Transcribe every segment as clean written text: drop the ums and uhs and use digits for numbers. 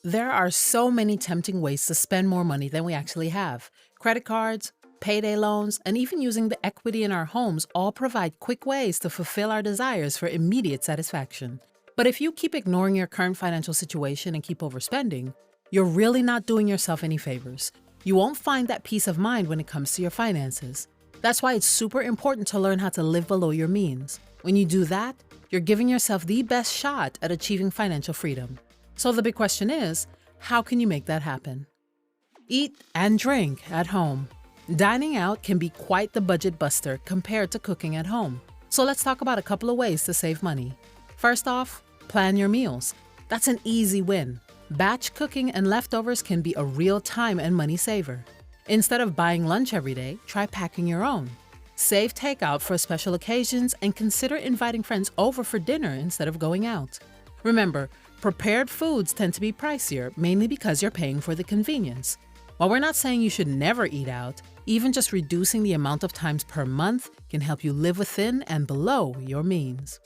There are so many tempting ways to spend more money than we actually have. Credit cards, payday loans, and even using the equity in our homes all provide quick ways to fulfill our desires for immediate satisfaction. But if you keep ignoring your current financial situation and keep overspending, you're really not doing yourself any favors. You won't find that peace of mind when it comes to your finances. That's why it's super important to learn how to live below your means. When you do that, you're giving yourself the best shot at achieving financial freedom. So the big question is, how can you make that happen? Eat and drink at home. Dining out can be quite the budget buster compared to cooking at home. So let's talk about a couple of ways to save money. First off, plan your meals. That's an easy win. Batch cooking and leftovers can be a real time and money saver. Instead of buying lunch every day, try packing your own. Save takeout for special occasions and consider inviting friends over for dinner instead of going out. Remember, prepared foods tend to be pricier, mainly because you're paying for the convenience. While we're not saying you should never eat out, even just reducing the amount of times per month can help you live within and below your means.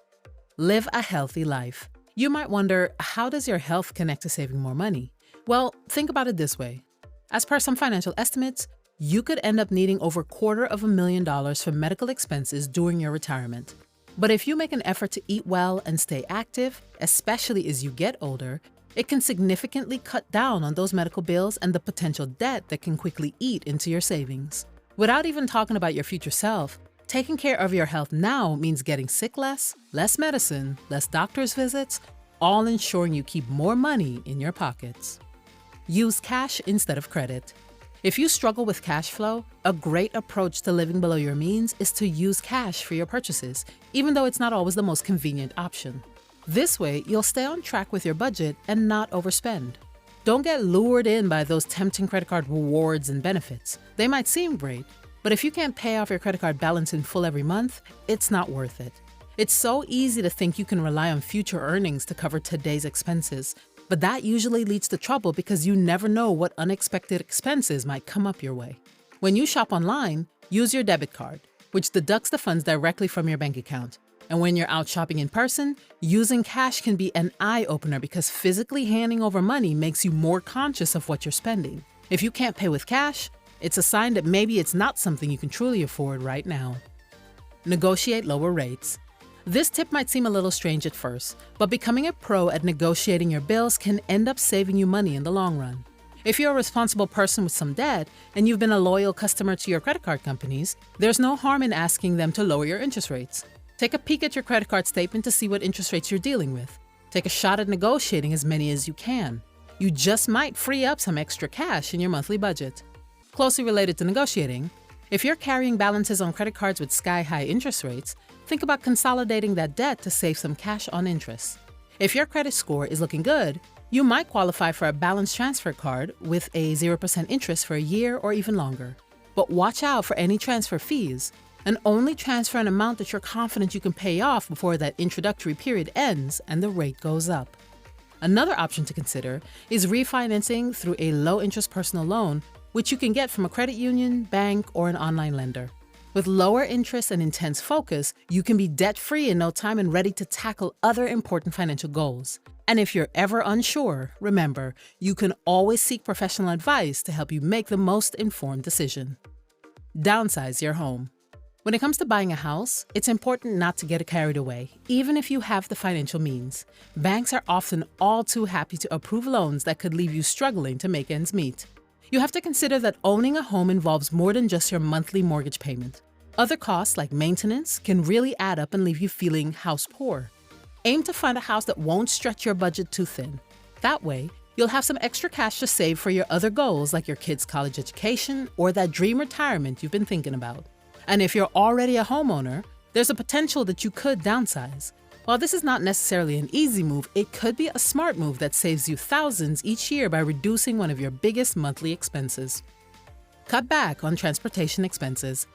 Live a healthy life. You might wonder, how does your health connect to saving more money? Well, think about it this way. As per some financial estimates, you could end up needing over $250,000 for medical expenses during your retirement. But if you make an effort to eat well and stay active, especially as you get older, it can significantly cut down on those medical bills and the potential debt that can quickly eat into your savings. Without even talking about your future self, taking care of your health now means getting sick less medicine, less doctor's visits, all ensuring you keep more money in your pockets. Use cash instead of credit. If you struggle with cash flow, a great approach to living below your means is to use cash for your purchases, even though it's not always the most convenient option. This way, you'll stay on track with your budget and not overspend. Don't get lured in by those tempting credit card rewards and benefits. They might seem great, but if you can't pay off your credit card balance in full every month, it's not worth it. It's so easy to think you can rely on future earnings to cover today's expenses, but that usually leads to trouble because you never know what unexpected expenses might come up your way. When you shop online, use your debit card, which deducts the funds directly from your bank account. And when you're out shopping in person, using cash can be an eye-opener because physically handing over money makes you more conscious of what you're spending. If you can't pay with cash, it's a sign that maybe it's not something you can truly afford right now. Negotiate lower rates. This tip might seem a little strange at first, but becoming a pro at negotiating your bills can end up saving you money in the long run. If you're a responsible person with some debt and you've been a loyal customer to your credit card companies, there's no harm in asking them to lower your interest rates. Take a peek at your credit card statement to see what interest rates you're dealing with. Take a shot at negotiating as many as you can. You just might free up some extra cash in your monthly budget. Closely related to negotiating, if you're carrying balances on credit cards with sky-high interest rates, think about consolidating that debt to save some cash on interest. If your credit score is looking good, you might qualify for a balance transfer card with a 0% interest for a year or even longer. But watch out for any transfer fees, and only transfer an amount that you're confident you can pay off before that introductory period ends and the rate goes up. Another option to consider is refinancing through a low-interest personal loan, which you can get from a credit union, bank, or an online lender. With lower interest and intense focus, you can be debt-free in no time and ready to tackle other important financial goals. And if you're ever unsure, remember, you can always seek professional advice to help you make the most informed decision. Downsize your home. When it comes to buying a house, it's important not to get carried away, even if you have the financial means. Banks are often all too happy to approve loans that could leave you struggling to make ends meet. You have to consider that owning a home involves more than just your monthly mortgage payment. Other costs like maintenance can really add up and leave you feeling house poor. Aim to find a house that won't stretch your budget too thin. That way, you'll have some extra cash to save for your other goals like your kids' college education or that dream retirement you've been thinking about. And if you're already a homeowner, there's a potential that you could downsize. While this is not necessarily an easy move, it could be a smart move that saves you thousands each year by reducing one of your biggest monthly expenses. Cut back on transportation expenses.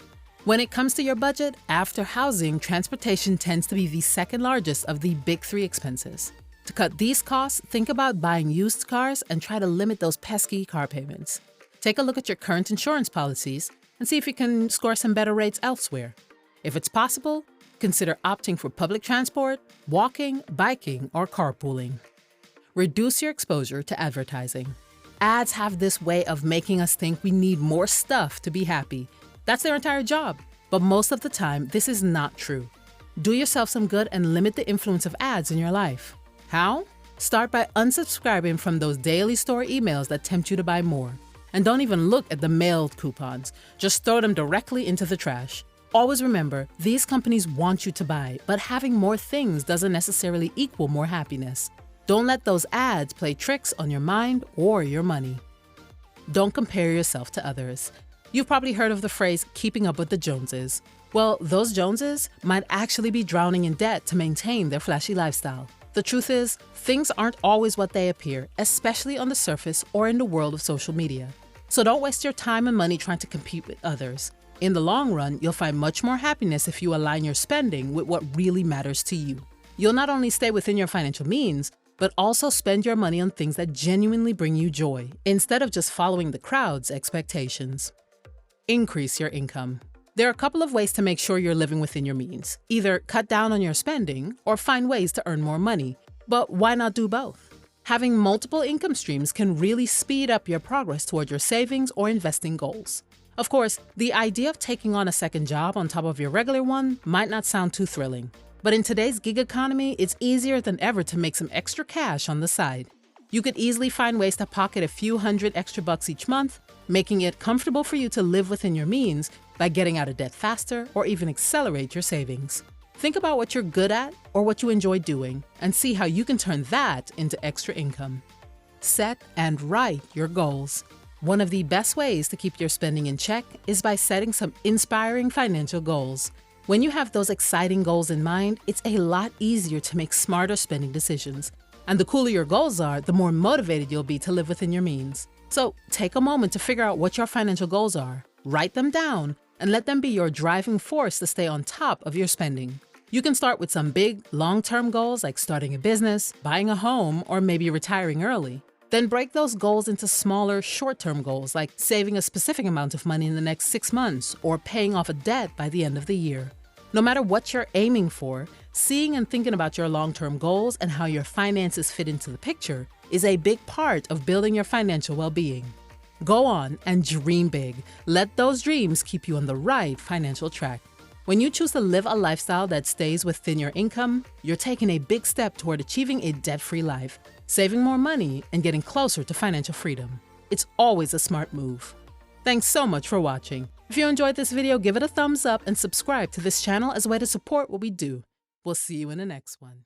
When it comes to your budget, after housing, transportation tends to be the second largest of the big three expenses. To cut these costs, think about buying used cars and try to limit those pesky car payments. Take a look at your current insurance policies and see if you can score some better rates elsewhere. If it's possible, consider opting for public transport, walking, biking, or carpooling. Reduce your exposure to advertising. Ads have this way of making us think we need more stuff to be happy. That's their entire job. But most of the time, this is not true. Do yourself some good and limit the influence of ads in your life. How? Start by unsubscribing from those daily store emails that tempt you to buy more. And don't even look at the mailed coupons. Just throw them directly into the trash. Always remember, these companies want you to buy, but having more things doesn't necessarily equal more happiness. Don't let those ads play tricks on your mind or your money. Don't compare yourself to others. You've probably heard of the phrase, keeping up with the Joneses. Well, those Joneses might actually be drowning in debt to maintain their flashy lifestyle. The truth is, things aren't always what they appear, especially on the surface or in the world of social media. So don't waste your time and money trying to compete with others. In the long run, you'll find much more happiness if you align your spending with what really matters to you. You'll not only stay within your financial means, but also spend your money on things that genuinely bring you joy, instead of just following the crowd's expectations. Increase your income. There are a couple of ways to make sure you're living within your means. Either cut down on your spending or find ways to earn more money. But why not do both? Having multiple income streams can really speed up your progress toward your savings or investing goals. Of course, the idea of taking on a second job on top of your regular one might not sound too thrilling. But in today's gig economy, it's easier than ever to make some extra cash on the side. You could easily find ways to pocket a few hundred extra bucks each month, making it comfortable for you to live within your means by getting out of debt faster or even accelerate your savings. Think about what you're good at or what you enjoy doing and see how you can turn that into extra income. Set and write your goals. One of the best ways to keep your spending in check is by setting some inspiring financial goals. When you have those exciting goals in mind, it's a lot easier to make smarter spending decisions. And the cooler your goals are, the more motivated you'll be to live within your means. So take a moment to figure out what your financial goals are, write them down, and let them be your driving force to stay on top of your spending. You can start with some big, long-term goals like starting a business, buying a home, or maybe retiring early. Then break those goals into smaller, short-term goals like saving a specific amount of money in the next 6 months or paying off a debt by the end of the year. No matter what you're aiming for, seeing and thinking about your long-term goals and how your finances fit into the picture is a big part of building your financial well-being. Go on and dream big. Let those dreams keep you on the right financial track. When you choose to live a lifestyle that stays within your income, you're taking a big step toward achieving a debt-free life, saving more money, and getting closer to financial freedom. It's always a smart move. Thanks so much for watching. If you enjoyed this video, give it a thumbs up and subscribe to this channel as a way to support what we do. We'll see you in the next one.